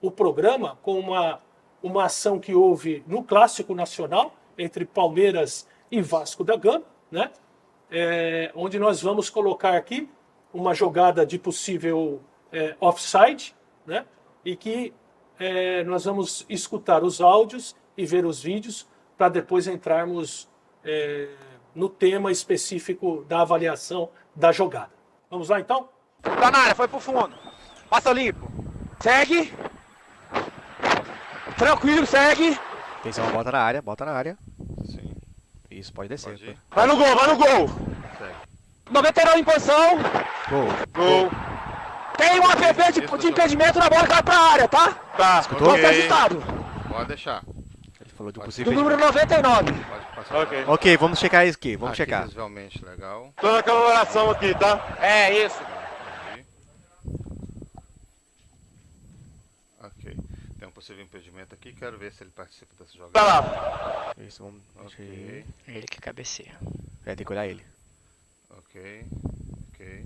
o programa com uma ação que houve no Clássico Nacional entre Palmeiras e Vasco da Gama, né? Onde nós vamos colocar aqui uma jogada de possível offside, né? E que nós vamos escutar os áudios e ver os vídeos para depois entrarmos no tema específico da avaliação da jogada. Vamos lá então? Tá na área, foi pro fundo. Passa limpo. Segue. Tranquilo, segue. Atenção, bota na área, bota na área. Sim. Isso, pode descer. Pode ir. Vai no gol, vai no gol. Segue. 99 em posição. Gol. Gol. Tem um app de impedimento na bola que vai pra área, tá? Tá, Escutou? Gol tá agitado. Pode deixar. Ele falou de um Do possível Do número impedimento. 99. Pode passar. Ok. Ok, vamos checar isso aqui, vamos Aqui, checar. visualmente, legal. Tô na comemoração aqui, tá? É, isso. Aqui. Ok. Tem um possível impedimento aqui. Quero ver se ele participa dessa jogada. Tá lá. Isso, vamos. Deixa Ok. aí. Ele que cabeceia. Tem que olhar ele. Ok. Ok.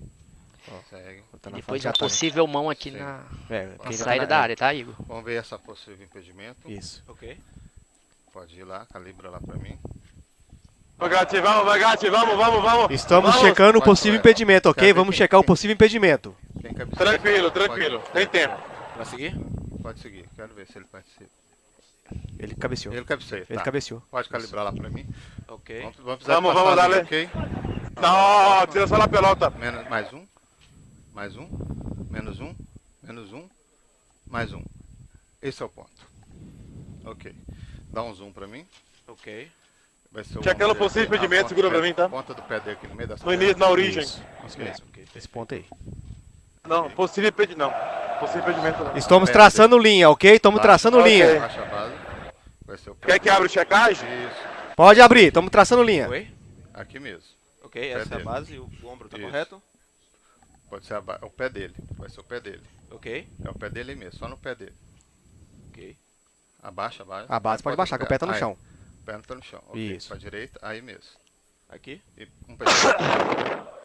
Segue. Tá na Depois fase de uma ataque. possível mão aqui Sim. na Quem já tá saída na- da área, tá, Igor? Vamos ver essa possível impedimento. Isso. Ok. Pode ir lá, calibra lá pra mim. Vai, Gatti, vamos. Estamos Vamos. checando o Pode, possível pode. impedimento, ok? Quero ver Vamos quem- checar o quem- possível impedimento. Quem cabeceia? Tranquilo, Pode- tranquilo. Tem tempo. Vai seguir? Pode seguir. Quero ver se ele participa. Ele cabeceou. Ele cabeceia, Ele tá. cabeceou. Pode calibrar lá pra mim. Ok. Vamos precisar Vamos, passar vamos, ali, dale. ok? Não, tira só na pelota. Menos, mais um. Mais um. Menos um. Menos um. Mais um. Esse é o ponto. Ok. Dá um zoom pra mim. Ok. Vai ser o Checando ombro o possível dele aqui, impedimento, a segura ponta pra mim, tá? Ponta do pé dele aqui no meio das No início, na origem. Isso Ok. mesmo. Esse ponto aí. Não, possível impedimento não. Possível impedimento não. Estamos traçando linha, ok? Estamos traçando Ok. linha. Baixa a base. Vai ser o pé. Quer que abra checagem? Isso. Pode abrir, estamos traçando linha. Oi? Aqui mesmo. Ok, Pé essa é a dele. base e o ombro tá Isso. correto? Pode ser o pé dele. Vai ser o pé dele. Ok. É o pé dele mesmo, só no pé dele. Ok. Abaixa a base. A base pode baixar, que o pé tá no Aí. chão. O pé não tá no chão. Ok. Isso. Pra direita, aí mesmo. Aqui? E um pé.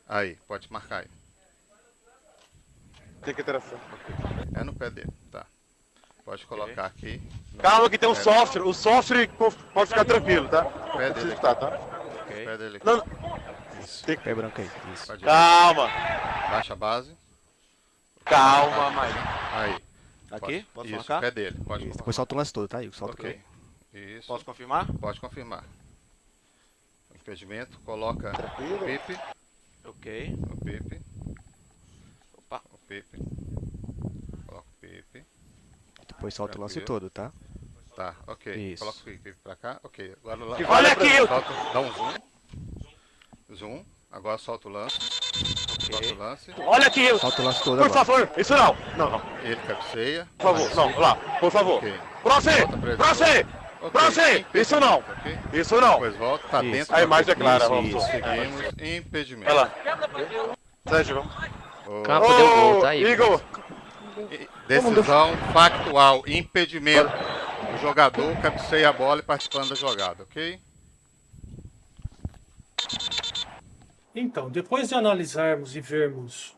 Aí, pode marcar aí. Tem que tração. É no pé dele, tá. Pode colocar aqui. Calma que tem um software. O software pode ficar tranquilo, tá? O pé Não dele precisa aqui. estar, tá? O pé dele aqui. Não, Isso. Tem- Pé branco aí. Isso. Pra direita. calma. Baixa a base. Calma, mas. Aí. Aqui? Posso Isso, marcar? pé dele. Pode Isso. Depois solta o lance todo, tá? Igor? Solta Ok. tudo. Isso. Posso confirmar? Pode confirmar. Impedimento, coloca Tranquilo. o pipe. Ok. O pipe. Opa. O pipe. Coloca o pipe. Depois solta o lance Tranquilo. todo, tá? Tá, ok. Isso. Coloca o pipe pra cá. Ok. Agora lá. Olha aqui, Solta, dá um zoom. Zoom. Agora solta o lance. Solta o lance. Olha aqui. Solta o lance todo Por agora. favor, isso não. Não. Ele cabeceia. Por favor, não. Lá, por favor. Ok. Pra você! Volta pra ele. Pra você! Ok, Pra você! impedimento, Isso não! ok? Isso não! Depois volta, tá Isso. dentro. A da imagem é pista. clara, Isso, vamos. isso. Seguimos. Impedimento. Olha lá. Sérgio, vamos. Ô, Campo deu gol, tá, Igor? Igor! Decisão factual. Impedimento. O jogador cabeceia a bola e participando da jogada, ok? Então, depois de analisarmos e vermos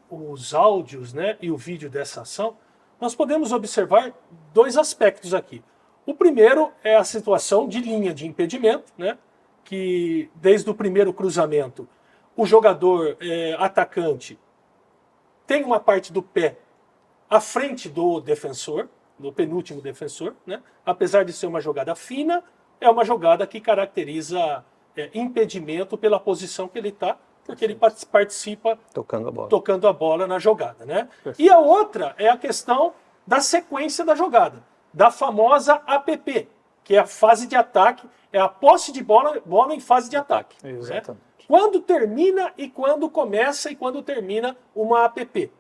os áudios, né, e o vídeo dessa ação, nós podemos observar dois aspectos aqui. O primeiro é a situação de linha de impedimento, né, que desde o primeiro cruzamento o jogador atacante tem uma parte do pé à frente do defensor, do penúltimo defensor, né, apesar de ser uma jogada fina, é uma jogada que caracteriza impedimento pela posição que ele está, porque ele participa tocando a bola na jogada, né? E a outra é a questão da sequência da jogada, da famosa APP, que é a fase de ataque, é a posse de bola em fase de ataque. Exatamente. Né? Quando termina e quando começa e quando termina uma APP.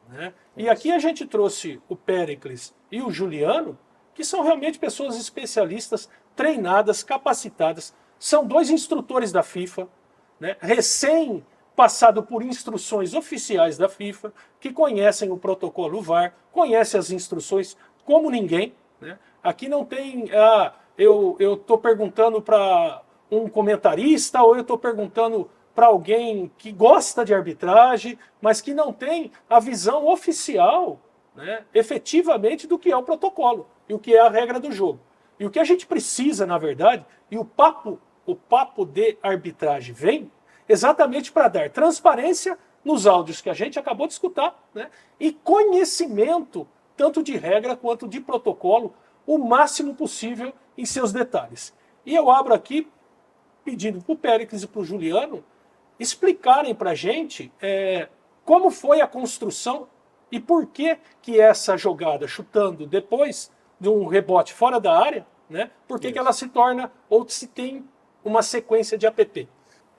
Né? E aqui a gente trouxe o Péricles e o Juliano, que são realmente pessoas especialistas, treinadas, capacitadas, são dois instrutores da FIFA, né, recém passado por instruções oficiais da FIFA, que conhecem o protocolo VAR, conhecem as instruções como ninguém. Né? Aqui não tem, eu estou perguntando para um comentarista ou eu estou perguntando para alguém que gosta de arbitragem, mas que não tem a visão oficial, né, efetivamente do que é o protocolo e o que é a regra do jogo. E o que a gente precisa, na verdade, e o papo de arbitragem vem exatamente para dar transparência nos áudios que a gente acabou de escutar, né, e conhecimento tanto de regra quanto de protocolo, o máximo possível em seus detalhes. E eu abro aqui pedindo para o Péricles e para o Juliano explicarem para a gente como foi a construção e por que essa jogada chutando depois de um rebote fora da área, né, por que ela se torna ou se tem uma sequência de APP.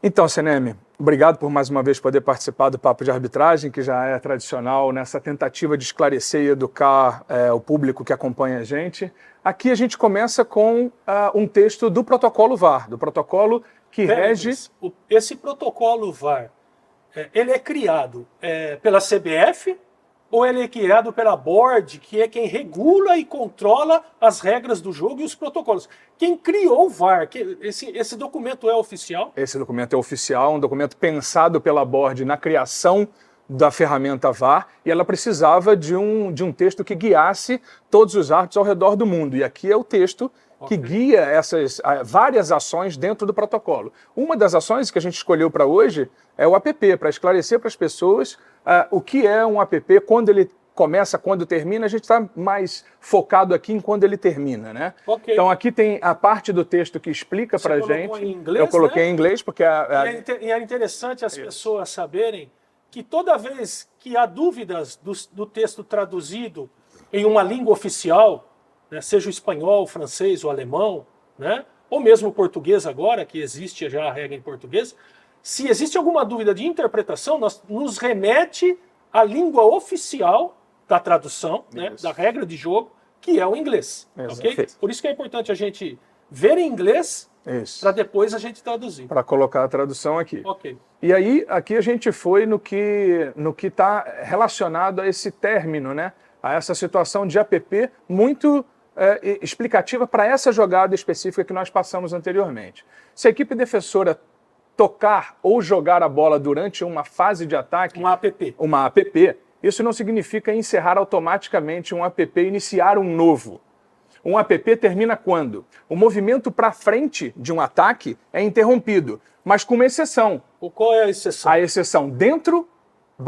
Então, Seneme, obrigado por mais uma vez poder participar do Papo de Arbitragem, que já é tradicional nessa tentativa de esclarecer e educar o público que acompanha a gente. Aqui a gente começa com um texto do protocolo VAR, do protocolo que rege... Esse protocolo VAR, ele é criado pela CBF ou ele é criado pela Board, que é quem regula e controla as regras do jogo e os protocolos? Quem criou o VAR? Esse documento é oficial? Esse documento é oficial, um documento pensado pela Board na criação da ferramenta VAR, e ela precisava de um texto que guiasse todos os árbitros ao redor do mundo. E aqui é o texto que guia essas várias ações dentro do protocolo. Uma das ações que a gente escolheu para hoje é o APP, para esclarecer para as pessoas o que é um APP, quando ele começa, quando termina. A gente está mais focado aqui em quando ele termina, né? Okay. Então aqui tem a parte do texto que explica para a gente. Em inglês, eu coloquei, né, em inglês porque... E é interessante as pessoas saberem que toda vez que há dúvidas do texto traduzido em uma língua oficial, né, seja o espanhol, o francês, o alemão, né, ou mesmo o português agora, que existe já a regra em português, se existe alguma dúvida de interpretação, nos remete à língua oficial da tradução, né, da regra de jogo, que é o inglês. Okay? Por isso que é importante a gente ver em inglês para depois a gente traduzir. Para colocar a tradução aqui. Okay. E aí, aqui a gente foi no que está relacionado a esse término, né? A essa situação de APP muito explicativa para essa jogada específica que nós passamos anteriormente. Se a equipe defensora tocar ou jogar a bola durante uma fase de ataque... Uma APP. Isso não significa encerrar automaticamente um APP e iniciar um novo. Um APP termina quando? O movimento para frente de um ataque é interrompido, mas com uma exceção. Qual é a exceção? A exceção dentro /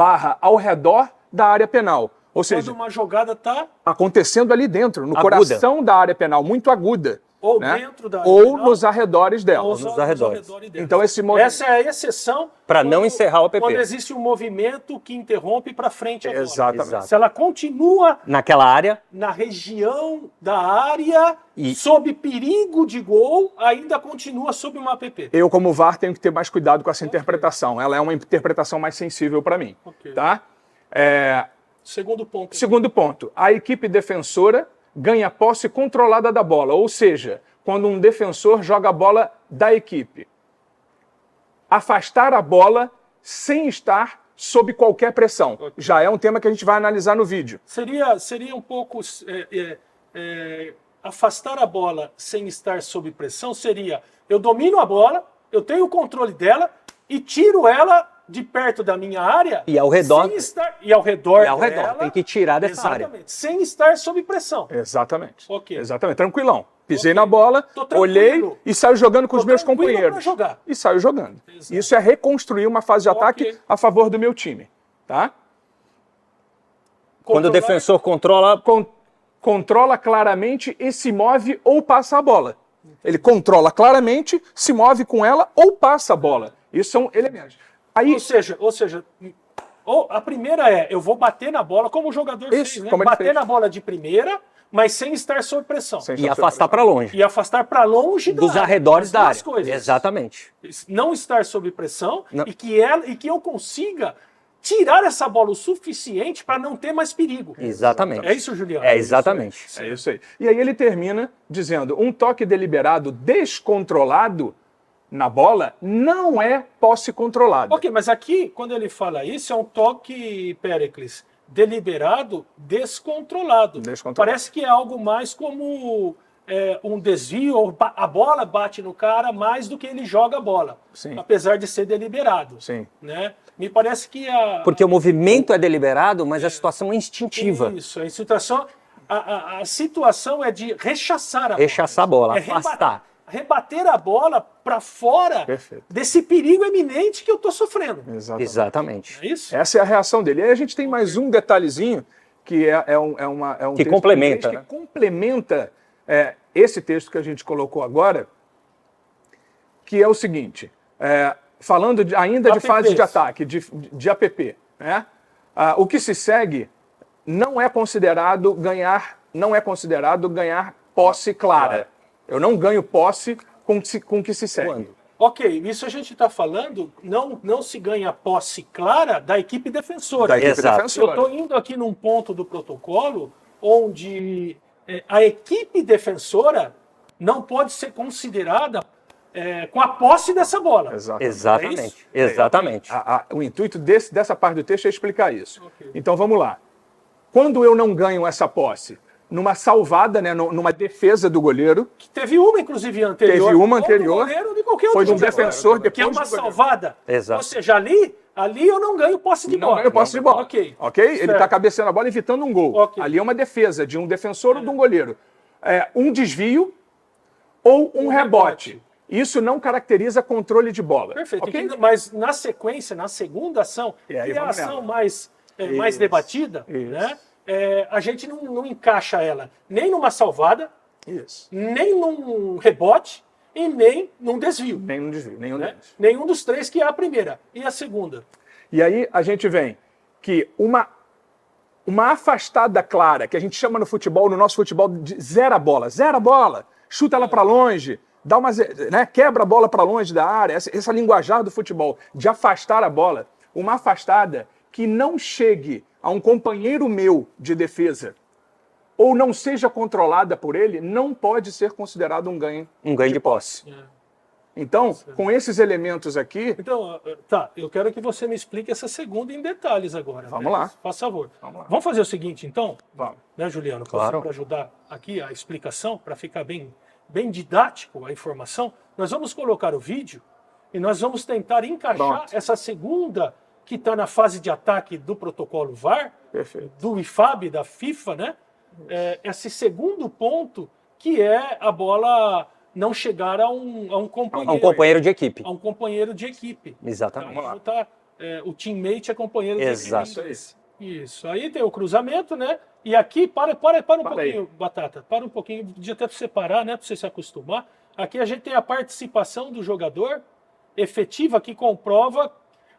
ao redor da área penal. Ou seja, quando uma jogada está acontecendo ali dentro, no coração da área penal, muito aguda. Ou né? dentro da área ou penal, nos arredores dela. Ou nos arredores. Então, essa é a exceção para não encerrar o APP. Quando existe um movimento que interrompe para frente a bola. Exatamente. Se ela continua naquela área, na região da área, sob perigo de gol, ainda continua sob uma APP. Eu, como VAR, tenho que ter mais cuidado com essa interpretação. Ela é uma interpretação mais sensível para mim. Tá? Segundo ponto. Segundo ponto. A equipe defensora ganha posse controlada da bola, ou seja, quando um defensor joga a bola da equipe. Afastar a bola sem estar sob qualquer pressão. Já é um tema que a gente vai analisar no vídeo. Seria um pouco... afastar a bola sem estar sob pressão seria: eu domino a bola, eu tenho o controle dela e tiro ela de perto da minha área e ao redor, ao redor dela, tem que tirar dessa área. Sem estar sob pressão. Exatamente. Okay. Exatamente. Tranquilão. Pisei na bola, olhei e saio jogando com os meus companheiros. E saio jogando. Exato. Isso é reconstruir uma fase de ataque a favor do meu time. Tá? Quando o defensor controla claramente e se move ou passa a bola. Ele controla claramente, se move com ela ou passa a bola. Isso são elementos. Aí, ou seja, a primeira eu vou bater na bola, como o jogador fez, né? Bater na bola de primeira, mas sem estar sob pressão. E afastar para longe. E afastar para longe dos arredores da área. Coisas. Exatamente. Não estar sob pressão e que eu consiga tirar essa bola o suficiente para não ter mais perigo. Exatamente. É isso, Juliano? É exatamente. É isso aí. E aí ele termina dizendo: um toque deliberado descontrolado na bola não é posse controlada. Ok, mas aqui, quando ele fala isso, é um toque, Péricles, deliberado, descontrolado. Parece que é algo mais como um desvio, ou a bola bate no cara mais do que ele joga a bola. Sim. Apesar de ser deliberado. Sim. Né? Me parece que Porque o movimento é deliberado, mas a situação é instintiva. Isso, a situação é de rechaçar a bola. Rechaçar a bola, É afastar. rebater a bola para fora Perfeito. desse perigo eminente que eu estou sofrendo. Exatamente. É isso? Essa é a reação dele. Aí a gente tem mais um detalhezinho que é um Que texto complementa, que né? complementa esse texto que a gente colocou agora, que é o seguinte, falando ainda de fase de ataque, de APP, né? O que se segue não é considerado ganhar posse clara. Eu não ganho posse com o que se segue. Quando? Ok, isso a gente está falando, não se ganha posse clara da equipe defensora. Da equipe Exato. defensora. Eu estou indo aqui num ponto do protocolo onde a equipe defensora não pode ser considerada com a posse dessa bola. Exatamente. Exatamente. O intuito dessa parte do texto é explicar isso. Então vamos lá. Quando eu não ganho essa posse, numa salvada, né, numa defesa do goleiro, Que teve uma, inclusive, anterior. Teve uma ou do anterior, goleiro ou de qualquer foi outro de um jogador, defensor que é depois uma do goleiro. salvada. Exato. Ou seja, ali eu não ganho posse de não bola. ganho posse de bola. Ok. Ele Certo. está cabeceando a bola evitando um gol. Ok. Ali é uma defesa de um defensor ou de um goleiro. Um desvio ou um rebote. Isso não caracteriza controle de bola. Perfeito. Ok? Mas na sequência, na segunda ação, E aí que é a vamos ação nela. mais Isso. debatida, Isso. né? A gente não encaixa ela nem numa salvada, Isso. nem num rebote e nem num desvio. Nenhum desvio, nenhum Né? deles. Nenhum dos três, que é a primeira. E a segunda? E aí a gente vem que uma afastada clara, que a gente chama no nosso futebol, de zera a bola, chuta ela para longe, dá quebra a bola para longe da área, essa linguajar do futebol, de afastar a bola, uma afastada que não chegue a um companheiro meu de defesa ou não seja controlada por ele, não pode ser considerado um ganho. Um ganho de posse. Então, com esses elementos aqui, Então, eu quero que você me explique essa segunda em detalhes agora. Vamos lá. Faz favor. Vamos lá. Vamos fazer o seguinte, então? Vamos. Né, Juliano? Claro. Para ajudar aqui a explicação, para ficar bem didático a informação, nós vamos colocar o vídeo e nós vamos tentar encaixar Pronto. essa segunda que está na fase de ataque do protocolo VAR, Perfeito. do IFAB, da FIFA, né? Esse segundo ponto, que é a bola não chegar a um companheiro. Um companheiro de equipe. A um companheiro de equipe. Exatamente. O teammate é companheiro de Exato. equipe. Isso. Aí tem o cruzamento, né? E aqui, para um pouquinho, Batata. Para um pouquinho, podia até separar, né? Para você se acostumar. Aqui a gente tem a participação do jogador efetiva, que comprova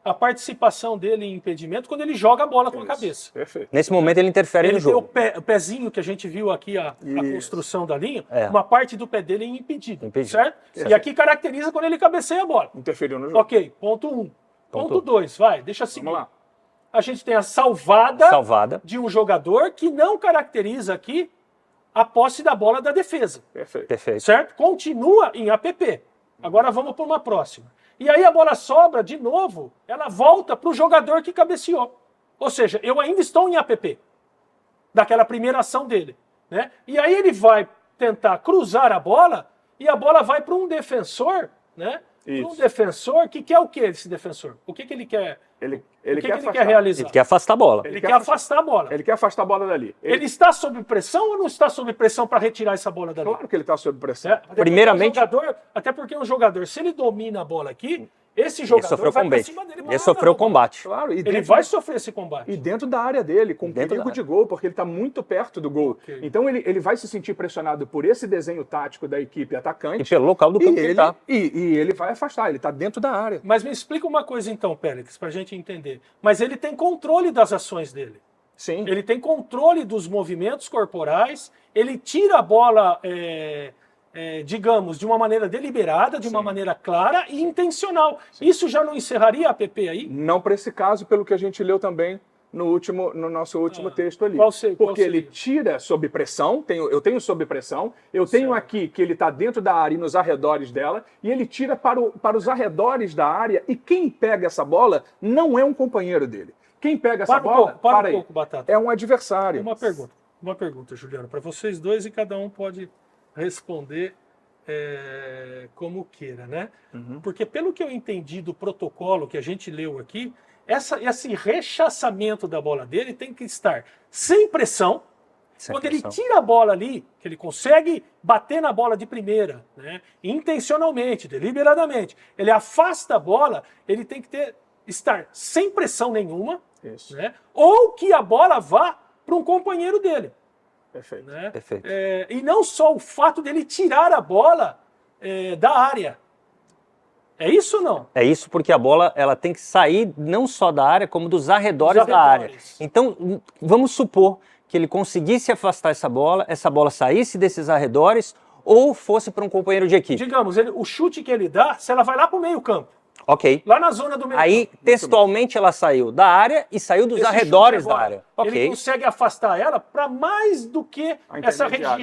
a participação dele em impedimento quando ele joga a bola com a cabeça. Perfeito. Nesse momento ele interfere Ele no tem jogo. o pezinho que a gente viu aqui, a construção da linha, É. uma parte do pé dele é impedido, Impedido. certo? E aqui caracteriza quando ele cabeceia a bola. Interferiu no jogo. Ok, ponto 1. Ponto 2, vai, deixa seguir. Vamos lá. A gente tem a salvada Salvada. de um jogador que não caracteriza aqui a posse da bola da defesa, Perfeito. Perfeito. certo? Continua em APP. Agora vamos para uma próxima. E aí a bola sobra de novo, ela volta para o jogador que cabeceou. Ou seja, eu ainda estou em APP, daquela primeira ação dele, né? E aí ele vai tentar cruzar a bola e a bola vai para um defensor, né? Para um Isso. defensor que quer o que esse defensor? O que ele quer? Ele O que quer ele afastar. quer realizar? Ele quer afastar a bola. Ele quer afastar a bola. Ele quer afastar a bola dali. Ele está sob pressão ou não está sob pressão para retirar essa bola dali? Claro que ele está sob pressão. Né? Primeiramente- Até porque um jogador, se ele domina a bola aqui, esse jogador sofreu vai pra combate. cima dele. Ele sofreu combate. Claro, Ele vai sofrer esse combate. E dentro da área dele, com Dentro perigo da de gol, porque ele está muito perto do gol. Ok. Então ele vai se sentir pressionado por esse desenho tático da equipe E atacante. pelo local do campo que ele tá. E ele vai afastar, ele está dentro da área. Mas me explica uma coisa então, Pélix, para a gente entender. Mas ele tem controle das ações dele. Sim. Ele tem controle dos movimentos corporais, ele tira a bola, digamos, de uma maneira deliberada, de uma maneira clara e intencional. Isso já não encerraria a APP aí? Não para esse caso, pelo que a gente leu também no nosso último texto ali. Qual seria? Porque ele tira sob pressão, eu tenho sob pressão, eu tenho aqui que ele está dentro da área e nos arredores dela, e ele tira para os arredores da área, e quem pega essa bola não é um companheiro dele. Quem pega essa bola, para um aí, pouco, Batata. é um adversário. Uma pergunta, Juliano, para vocês dois, e cada um pode responder como queira, né? Porque pelo que eu entendi do protocolo que a gente leu aqui, esse rechaçamento da bola dele tem que estar sem pressão. Sem Quando pressão. ele tira a bola ali, que ele consegue bater na bola de primeira, né? Intencionalmente, deliberadamente, ele afasta a bola, ele tem que estar sem pressão nenhuma, Isso. né? Ou que a bola vá para um companheiro dele. Perfeito. Né? Perfeito. E não só o fato dele tirar a bola da área. É isso ou não? É isso, porque a bola ela tem que sair não só da área, como dos arredores, Dos da área. arredores. Então, vamos supor que ele conseguisse afastar essa bola saísse desses arredores ou fosse para um companheiro de equipe. Digamos, o chute que ele dá, se ela vai lá para o meio campo, Ok. lá na zona do meio Aí, campo. textualmente, ela saiu da área e saiu dos Esse arredores chute da agora, área. Ele Ok. consegue afastar ela para mais do que A essa intermediária.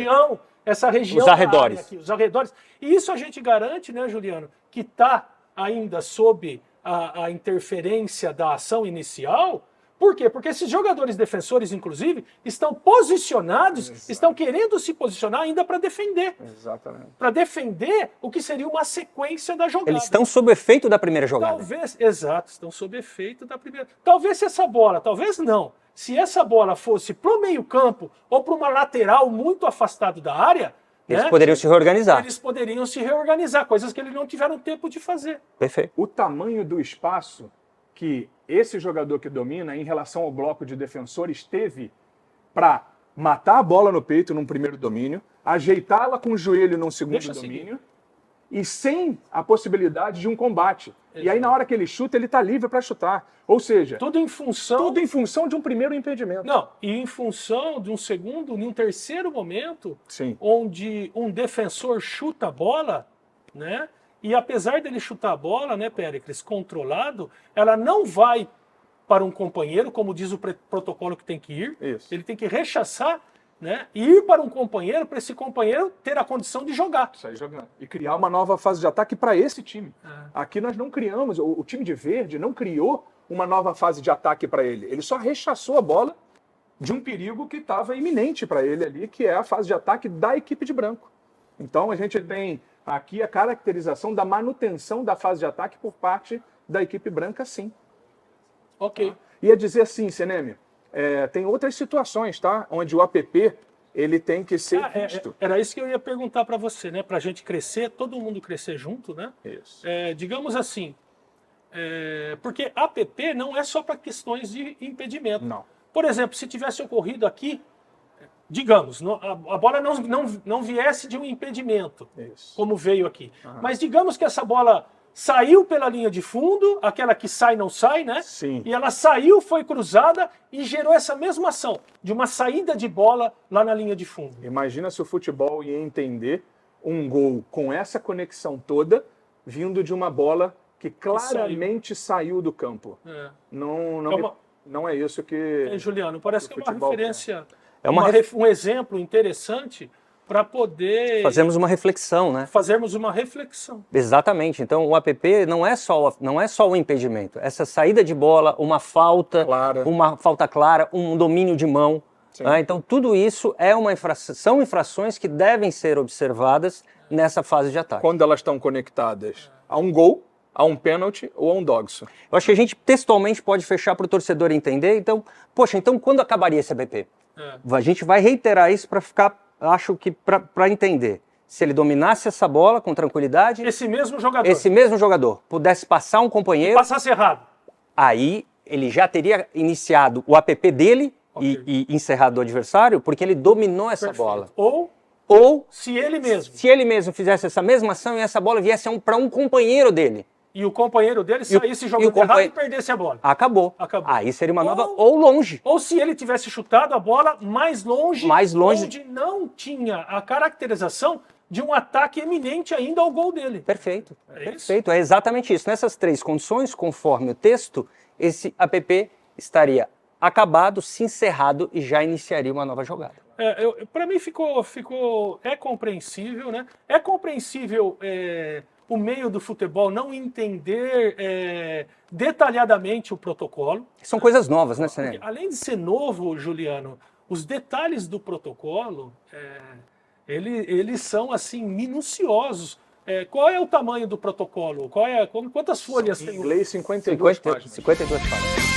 região Os da arredores. área aqui, os arredores. E isso a gente garante, né, Juliano, que está ainda sob a interferência da ação inicial. Por quê? Porque esses jogadores defensores, inclusive, estão posicionados, estão querendo se posicionar ainda para defender. Exatamente. Para defender o que seria uma sequência da jogada. Eles estão sob o efeito da primeira jogada. Talvez, exato, estão sob efeito da primeira. Talvez se essa bola, talvez não. Se essa bola fosse para o meio-campo ou para uma lateral muito afastado da área, Eles né, poderiam se reorganizar. eles poderiam se reorganizar, coisas que eles não tiveram tempo de fazer. Perfeito. O tamanho do espaço que esse jogador que domina em relação ao bloco de defensores teve para matar a bola no peito num primeiro domínio, ajeitá-la com o joelho num segundo Deixa eu domínio e sem a possibilidade de um combate. E aí na hora que ele chuta, ele está livre para chutar. Ou seja, Tudo em função. tudo em função de um primeiro impedimento. Não, e em função de um segundo, de um terceiro momento, Sim. onde um defensor chuta a bola, né? E apesar dele chutar a bola, né, Péricles, controlado, ela não vai para um companheiro, como diz o protocolo que tem que ir. Isso. Ele tem que rechaçar, né? E ir para um companheiro, para esse companheiro ter a condição de jogar. Sair jogando. E criar uma nova fase de ataque para esse time. Aqui nós não criamos, o time de verde não criou uma nova fase de ataque para ele. Ele só rechaçou a bola de um perigo que estava iminente para ele ali, que é a fase de ataque da equipe de branco. Então a gente tem aqui a caracterização da manutenção da fase de ataque por parte da equipe branca, sim. Ok. Ia dizer assim, Seneme, tem outras situações, tá? Onde o APP ele tem que ser visto. Era isso que eu ia perguntar para você, né? Para a gente crescer, todo mundo crescer junto, né? Isso. Digamos assim, porque APP não é só para questões de impedimento. Não. Por exemplo, se tivesse ocorrido aqui, digamos, a bola não viesse de um impedimento, Isso. como veio aqui. Mas digamos que essa bola saiu pela linha de fundo, aquela que sai não sai, né? Sim. E ela saiu, foi cruzada e gerou essa mesma ação, de uma saída de bola lá na linha de fundo. Imagina se o futebol ia entender um gol com essa conexão toda vindo de uma bola que claramente saiu do campo. É. Não é isso que... Juliano, parece que é uma futebol referência, É uma um exemplo interessante para poder Fazemos uma reflexão, né? fazermos uma reflexão. Exatamente. Então, o APP não é só o impedimento. Essa saída de bola, uma falta clara, um domínio de mão. Né? Então, tudo isso são infrações que devem ser observadas nessa fase de ataque. Quando elas estão conectadas a um gol, a um pênalti ou a um dogso. Eu acho que a gente textualmente pode fechar para o torcedor entender. Então, quando acabaria esse APP? A gente vai reiterar isso para ficar, acho que para entender. Se ele dominasse essa bola com tranquilidade, Esse mesmo jogador pudesse passar um companheiro, passasse errado. aí ele já teria iniciado o APP dele e encerrado o adversário, porque ele dominou essa bola. Ou se ele mesmo fizesse essa mesma ação e essa bola viesse para um companheiro dele. e o companheiro dele saísse jogando errado e perdesse a bola. Acabou. Aí seria uma nova ou longe. Ou se ele tivesse chutado a bola mais longe, onde não tinha a caracterização de um ataque eminente ainda ao gol dele. Perfeito. É isso? Perfeito. É exatamente isso. Nessas três condições, conforme o texto, esse APP estaria acabado, se encerrado e já iniciaria uma nova jogada. Para mim é compreensível, né? É compreensível o meio do futebol não entender detalhadamente o protocolo. São coisas novas, né, Seneme? Além de ser novo, Juliano, os detalhes do protocolo, Eles são assim minuciosos. Qual é o tamanho do protocolo? Quantas folhas Em tem? inglês, 52 páginas. 52 páginas.